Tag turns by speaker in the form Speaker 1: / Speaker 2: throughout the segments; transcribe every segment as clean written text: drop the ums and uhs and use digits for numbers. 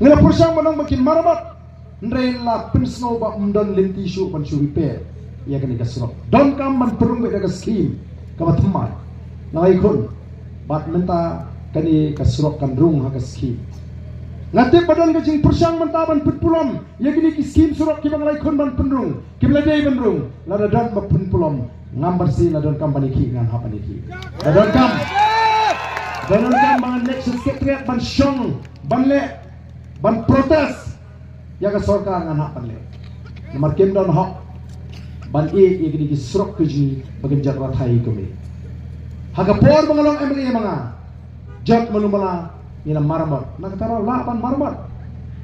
Speaker 1: ngila pursang manong makin marabat ndre la pensno ba umdon linti shu pan shu repair ya kan ka surok don kam man perung be ka scheme ka matmai ngai kun bat menta kani ka surok kan rung ha ka scheme ngate badan ka jing pursang menta ban putpulom ya gini ki scheme surok ki bangai kun ban penrung ki bladai ban rung la dan ba pulom ngambar si la don kam paniki ngan ha paniki la don kam bangan next secretariat ban syong ban le ban protes ya ka sorkar ngan hak ban le nomor kem don hak ban e gini ki surok ke ji bagen jagrat hai ko me haga por bangalong emri mga jot manumala ina marmot nakatara la ban marmot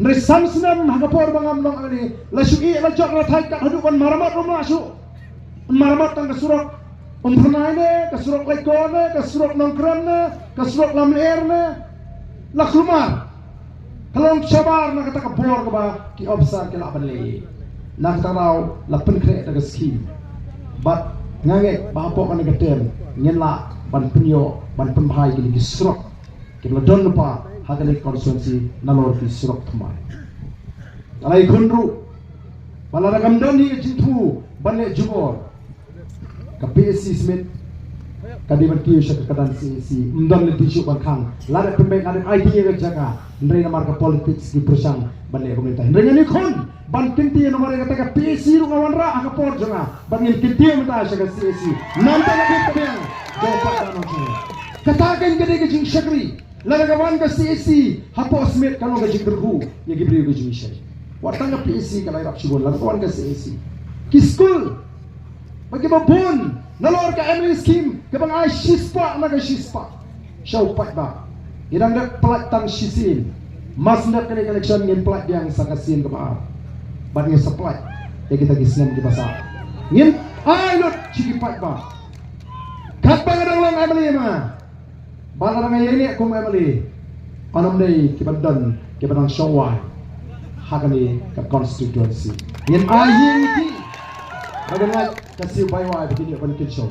Speaker 1: ndre samsnam haga por bangam long ani la sui la jagrat hai ka hadu ban marmot rumah su marmot tang ka surok umphanaine ka surok laikone ka surok nongkranne ka surok lamerne la khumar kalong sabar na kata ka bor ka ba ki obsar ke la banle nak tarau la penkre daga scheme bat ngange ba po kan ga tem ngen la ban punyo ban penbhai ki surok ki la don pa hagale constituency nalor ki surok thmai alai khunru bala ragam don hi jintu banle jubor ka PSC Smith kadiban kiyo siya kakadan si umdam na tisyo ban khang lada pembek ada idea ka jaka ndre na marka politics ki persang banle pemerintah ndre ngani khon ban kinti no mare kata ka PSC ru ngawan ra ka por jonga bangil kinti mata siya ka CSC nanta na bit pem jo pa no chi katakan kade ka jing shakri lada gawan ka CSC hapo Smith kanu ka jing hu ye gibri ka jing siya watang ka PSC ka lai rap sibon lada gawan ka CSC ki school bagi babun nalor ka Emily scheme ke bang ai shispa na ka shispa show pat ba idang dak plat tang shisin mas ndak kene election ngin plat yang sakasin ke ba bat ngi supply ya kita gisnem di pasar ngin ai lot chiki pat ba kat bang adang long Emily ma balarang ayeni kum Emily anam dei ki badan ki badang showai hakani ka constituency ngin ai yi bagaimana kasih bayar begini apa nak show?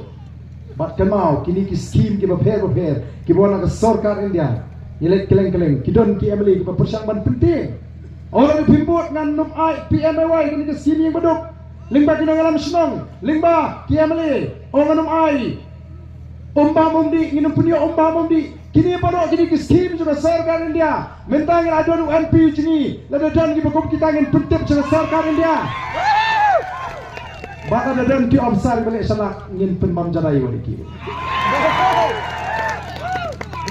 Speaker 1: Bat kemau kini ki scheme ki berper ki buat nak sorkar India. Ilek keleng ki Emily ki persang ban penting. Orang pimput ngan num ai PMAY kini ki scheme yang beduk. Lingba kini ngalam senong. Lingba ki Emily orang num ai. Mumdi nginum punya mumdi. Kini apa kini ki scheme juga sorkar India. Mentang adon UNP jini. Lalu dan ki bekum kita ngin pentip juga sorkar India. Bata dan ki obsar balik salah ngin penbam jarai wali ki.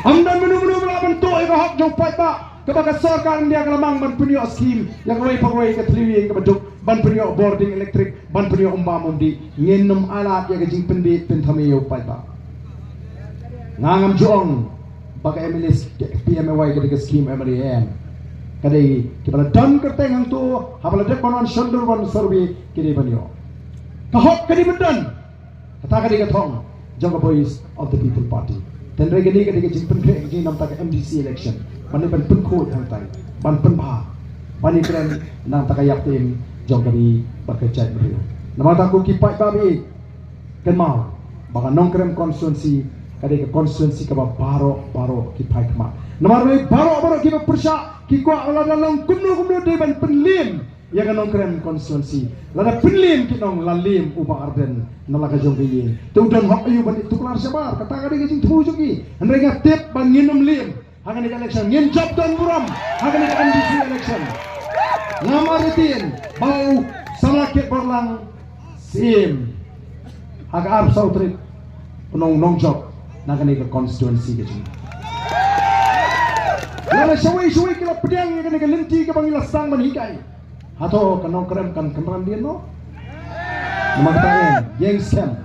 Speaker 1: Amdan menu bela bentuk ika hak jong pai ba. Kebaga sorkar India kelamang ban punyo scheme yang away pagway ke tliwi ke beduk ban punyo boarding elektrik ban punyo mundi ngin num alat ya gajing pendit pentamiyo pai ba. Ngangam juong baga MLS PMAY ke scheme MLM. Kadai kibala dan kerteng hang tu habala dek banon shondur ban survey kini banyo. Kahok kadi bedan kata kadi katong Jangka Boys of the People Party dan regani kadi jimpen kre ji nam ta MDC election ban ban pun khod hang tai ban pun bha ban ikran nang ta kayak tim jong kadi bakajat brio nama ta ku kipai babi kan mau baka nongkrem constituency kadi ke constituency ka baro kipai kma nama rei baro ki persya ki kwa ala dalam kumno de ban penlim ya kan nongkrem konstituensi lada penlim kinong lalim upa arden nalaka jongkiyin tudan hak ayu ban itu kelar sabar kata kadi gajing tujuki hendraga tip ban nginum lim hakan ika election ngin job dan buram hakan ika NDC election ngamaritin bau salakit berlang sim hak arp sautrit nong job nakan ika konstituensi gajing lada syawai kila pedang ya kan ika lenti ke bangilas sang ban hikai atau kanong krem kan kemran dia no namataen yang scam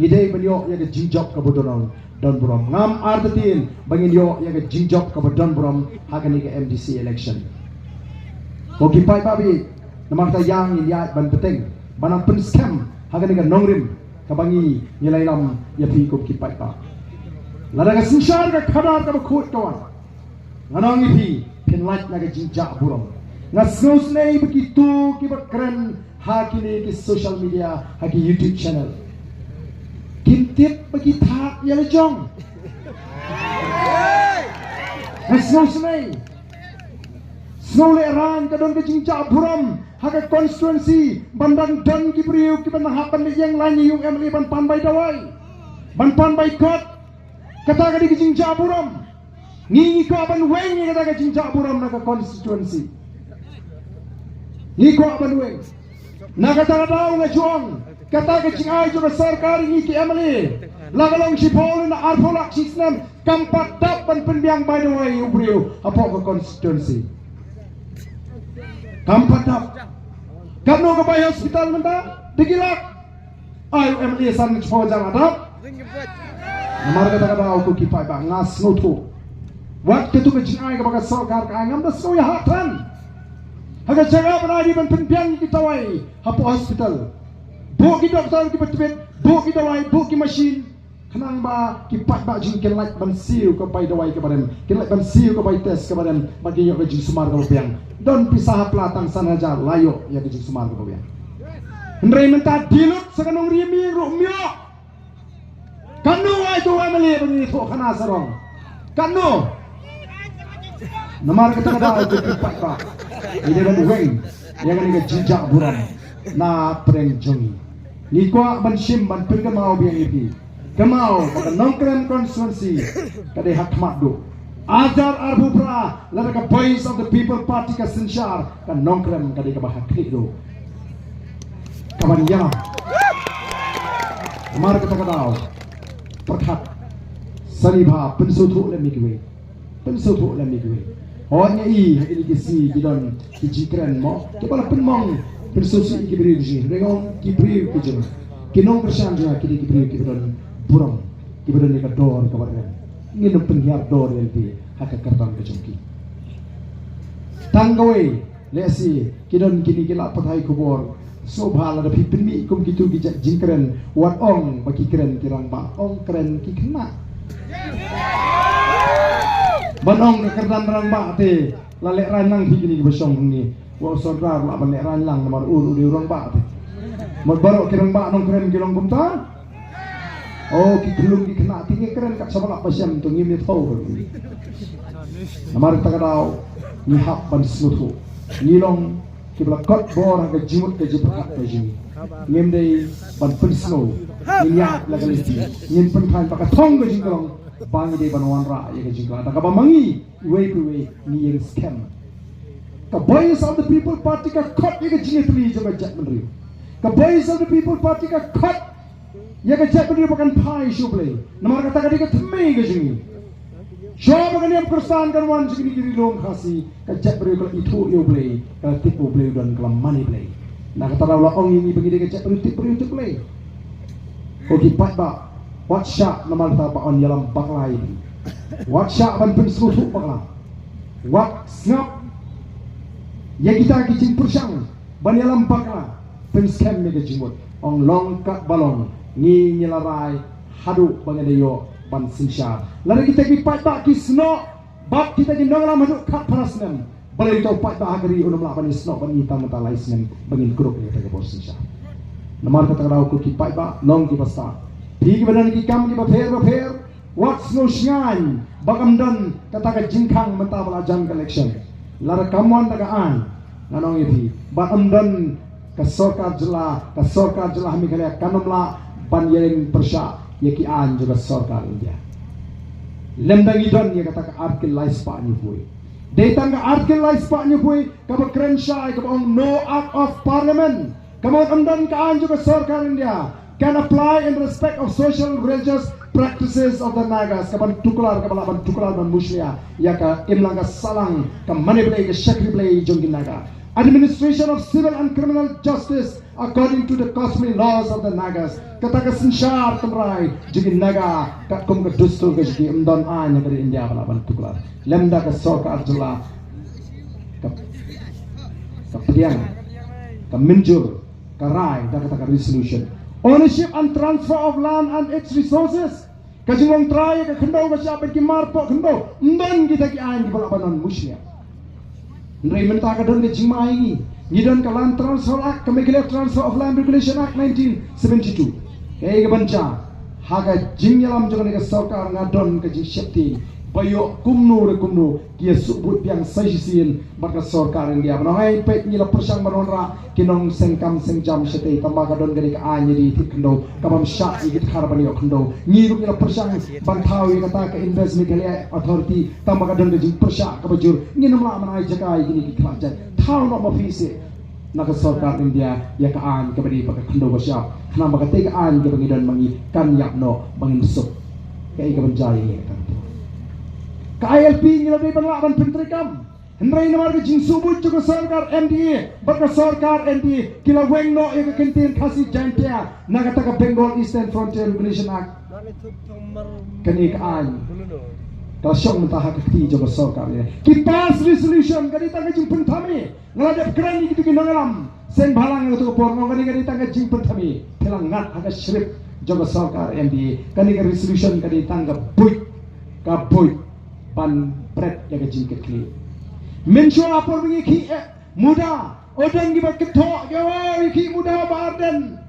Speaker 1: ide banyo ya ke jinjok ke bodonong don buram ngam artetin bangin yo ya ke jinjok ke bodon buram hakan ke MDC election ko kipai babi namata yang ya ban peteng banang pen scam hakan ke nongrim ke bangi nilai lam ya pi ko kipai ba lada ke sinshar ke khadar ke khot kawan nganong ipi pin light na ke jinjak buram ngasnus nei begitu kibat keren hakini ki social media haki YouTube channel kintip bagi tak ya lejong ngasnus nei Snole ran kadon ke jingca buram haga constituency bandang dan kibriu kiban hapan le yang lain yung emli ban pan bai dawai ban pan bai kot kata ka di jingca buram ni ko ban weng ni kata ka jingca buram na ka constituency ni ko ban weng na kata daw nga juang kata ka jingai jo sarkar ni ki emli lagalong si Paul na arfolak sistem kampat dap ban penbiang bai dawai ubriu apa ka constituency kampat dap kano ka bay hospital menta digilak ayo MLA san ni chho jang adap namar kata daw ko ki pai ba ngas notu wat ketu ka jingai ka baga sarkar ka ngam da so ya hatan haga jaga banadi ban penbiang ki tawai hapo hospital bu ki doktor ki betbet bu ki dawai bu ki machine kenang ba kipat ba jing kelak ban siu ke pai dawai ke badan kelak ban siu ke pai tes ke badan bagi yo ke jing sumar ke biang don pisah pelatang sanaja layo ya ke jing sumar ke biang ndrei menta dilut sekanong rimi rumyo kanu ai tu ameli bani tho khana sarong kanu namar kata da ke kipat ba ide ban weng ya ke ni jinjak buram na preng jongi ni kwa ban sim ban perga mau biang ipi Kamau pada nongkren konstituensi kadai hak makdu ajar arbupra lada ka voice of the people party ka sensyar kan nongkren kadai ka bahak hidu kawan ya mar kata kadau perkhat sanibha pensutu le migwe honya i ini kisi gidon kijikren mo kepala penmong pensusu ikibri ji rengong kibri kujung kinong persan juga kibri kibron buram kibadan ni ka dor ka badan ngin penhiar dor lelpi haka kartang ka jongki tanggawe lesi kidon kini kila pathai kubor sobhala da pipinmi kum kitu bijak jingkren wat ong baki kren kirang ba ong kren ki kena banong ka kartan rang ba te lalek ranang higini ki besong ni wa sodra la balek ranlang nomor uru di urang ba te mod barok kirang ba nong kren kilong kumta oh ki belum ki kena tinggi keren kat sabak pasam tu ngimi tau ni namar takadau ni hak ban smutu nilong ki bla kot bor ga jimut ke jipak ke jimi ngim dei ban pensno ni ya la galiti ngin pen khan pak thong ga jingkrong bang dei ban wan ra ya ga jingkla ta ka ba mangi we ni yang scam ka voice of the people party ka kot ya ga jingitli jo ga jat menri ka voice of the people party ka kot ya ka cek dia bukan pai shuble namar kata kadi ka thme ga jingi shoba kan yang kursan kan wan jingi kiri long khasi ka cek beri ka itu yo ble ka tipu ble dan ka money ble na kata la ong ini bagi dia ka cek beri tipu ble oki pat ba WhatsApp namar ta ba on yalam baklai WhatsApp ban pensutu bakla WhatsApp ya kita kicing persang ban yalam bakla penskem me ga jimut ong long ka balong ni nyelarai hadu bangadeyo ban sinsha lari kita ki pat ba ki sno bab kita ki nongla madu khat parasnem balai to pat ba agri unum la ban sno ban ita mata laisnem bangin grup ni ta bor sinsha namar kata rau ko ki pat ba long ki basta bi badan ki kam ki ba pher what's no shine bagam don kata ka jingkhang mata bala jan collection lar kamon daga an nanong ipi ba amdan ka sarkar jela mi kale kanumla ban yeng persya yaki an juga sarkar India lembangi don ya kata ka artikel lais pa ni pui datang ka artikel lais pa ni pui ka ba krensai ka on no act of parliament kamon amdan ka an juga sarkar India can apply in respect of social religious practices of the Nagas kapan tuklar ban muslia ya ka imlang ka salang ka manipulate ka shakri play jongin naga administration of civil and criminal justice according to the customary laws of the Nagas kata ka sensyar temrai jongin naga ka kum ka dustu ka jigi umdon an dari India bala ban tuklar lemda ka sarkar jela ka pediang ka minjur ka rai da kata ka resolution ownership and transfer of land and its resources kajingong try ka khendo ka siapa ki marpo khendo mban kita ki ain ki balabanan muslia ndai menta ka don ke jingmai ni ngidon ka land transfer act ka megale transfer of land regulation act 1972 ei ka bancha ha ka jingyalam jogane ka sarkar ngadon ka jing shakti bayo kumnu kia subut yang sajisin baka sarkar India manongai pet ni la persang manonra kinong sengkam sengjam sete tamba kadon gani ka anya di tikndo kamam sha igit harbani okndo ni ru ni la persang bantawi kata ka investment kali authority tamba kadon gani persang ka bajur ni namla manai jakai gini ki khlajan thau no mafise naga sarkar India ya ka an ka badi baka kndo basya khna baka te ka an ka bangi don mangi kan yakno bangin sup kai ka banjai ni ka KLP ni lebih berlawan pentrikam. Hendrai nomor ke jing subut juga sarkar MDA, baka sarkar MDA kila wengno eka kentin kasih jantia nagata ka Bengal Eastern Frontier Regulation Act. Kenikaan. Kalau syok mentah keti juga sarkar ni. Kipas resolution kadi tangga jing pentami. Ngeladap kerani gitu kinongalam. Sen balang itu porno kadi tangga jing pentami. Pelangat agak syrip juga sarkar MDA. Kani ka resolution kadi tangga buit ka buit. Pan pret jaga jingket kli. Mensho apor bingi ki muda. Odang gibat ketok gawa ki muda barden.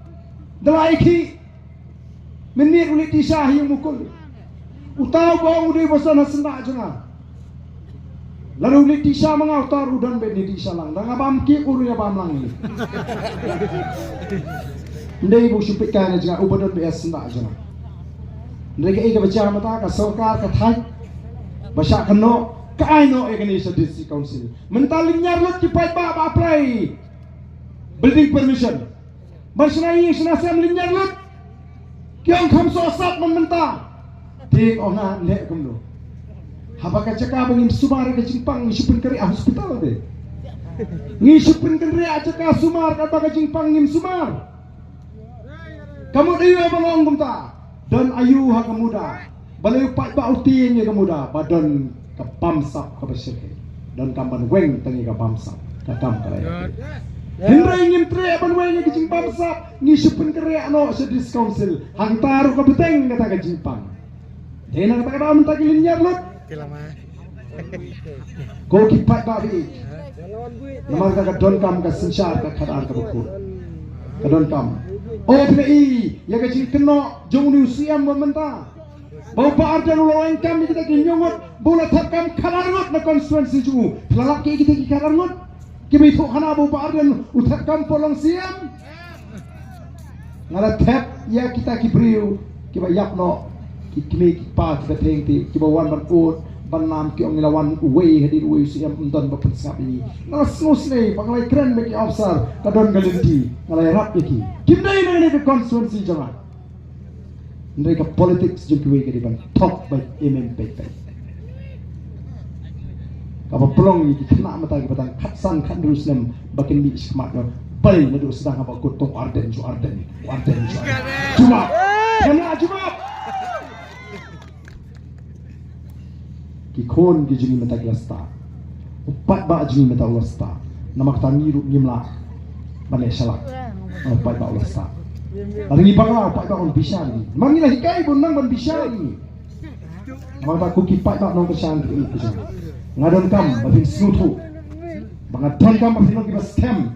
Speaker 1: Dalai ki menir ulit tisah yang mukul. Utau bawang udai bosan hasendak jena. Lalu ulit tisah mengautar udan beni tisah lang. Dang abam ki urunya bam lang ni. Ndai bu supikkan jena ubadan be hasendak jena. Ndai ka baca mata ka sarkar ka thai Basya keno kaino Indonesia District Council. Mentaling nyarlut kipai ba apply building permission. Basnai senasa linyarlut kiong khamso sat mementa. Dik onga lek kumno. Habaka caka bangin sumar ke Jingpang ngisupin kari hospital de. Ngisupin kari caka sumar kata ke Jingpang ngim sumar. Kamu dia bangong kumta dan ayu ha kemuda. Balai pat ba uti ni kemuda badon ke pamsap ke berseke dan kamban weng tangi ke pamsap kakam kalai. Hendrai ngim tre ban weng ke jing pamsap ni supun kere no sedis council hantaru ke beteng kata ke Jingpang. Dena kata mentah linyar lot. Ko ki pat ba bi. Namar ka don kam ka sensar ka khadar ka buku. Ka don kam. Oh PI ya ke jing keno jong ni usiam mentah. Bapak Arjan ulawang kami kita kinyongot bola takam kalarngot na konstituensi ju lalak kita kalarngot kimi tu hana Bapak Arjan utakam polong siam ngara tap ya kita kibriu kiba yakno kimi pa kita tengti kiba wan ban ut ban nam ki ong lawan uwe hadir uwe siam unton bapak sabi nas ngusne pangalai keren beki officer kadon galenti ngalai rap yaki kimdai na ni konstituensi jangan mereka politics juga ke depan top by MMP. Kalau pelong ini kena mata kita batang katsan kan Jerusalem bakin di semak no balik nado sedang apa kutong Arden. Cuma kena cuma kikon kijini mata glasta upat ba jini mata glasta nama kata miru ngimla balai salak upat ba glasta Hari ni bangla pak tak on bisa ni. Mangilah hikai pun nang ban bisa ni. Mang tak kuki pak tak nong kesan ni bisa. Ngadon kam bafin snutu. Bangadon kam bafin nong kibas scam.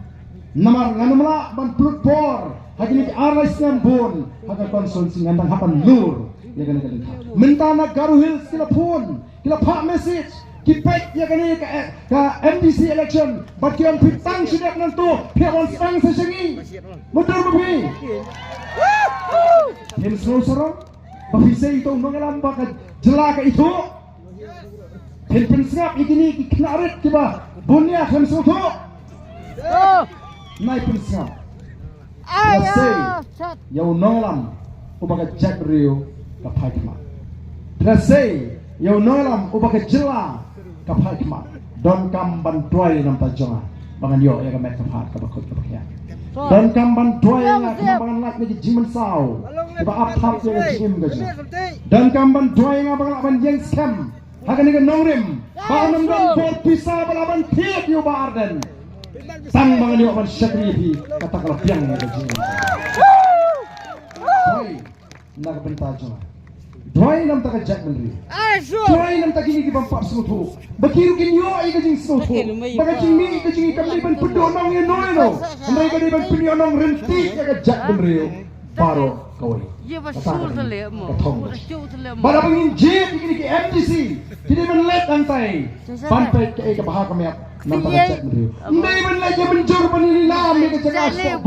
Speaker 1: Namar nganumla ban plut bor. Hagi ni arlai scam bon. Haga konsumsi ngandang hapan lur. Ya kan. Mentana garuhil sila pun. Kila pak message. Kipek ya kani ka MDC election bakian pitang sidak nanto pihak sang sesengi betul babi hem sorong babi sei to mengalam baka jelaka itu pen sngap ikini knaret kiba bunya hem soto nai pen sngap ayo yau nolam ubaka jack rio ka paikma trasei yau nolam ubaka jela kapal kemat don kam bantuai nam tajonga bangan yo ya kamet kapal kabakot kabakya don kam bantuai na bangan lak ni jimen sau ba aphap ya jim gaja don kam bantuai na bangan ban jeng scam hagan ni nongrim ba nam don bol pisa balaban tiap yo ba Arden sang bangan yo ban syakri bi kata kalau piang ya jim Doi nak bentajonga Doi nam tak jak menri. Doi nam tak ini dibampak selutu. Bakiru kinyo ay kajing selutu. Bagajing mi kajing kami ban pedonong yang noy no. Mereka di ban pedonong renti ya jak menri. Baro kawai.
Speaker 2: Ye basul tele mo. Basul tele mo.
Speaker 1: Bara pengin jet ini ke MDC. Tidak melet antai. Pantai ke bahag kami nampak cek meriu. Ini melet yang mencur penililam ni ke cakap.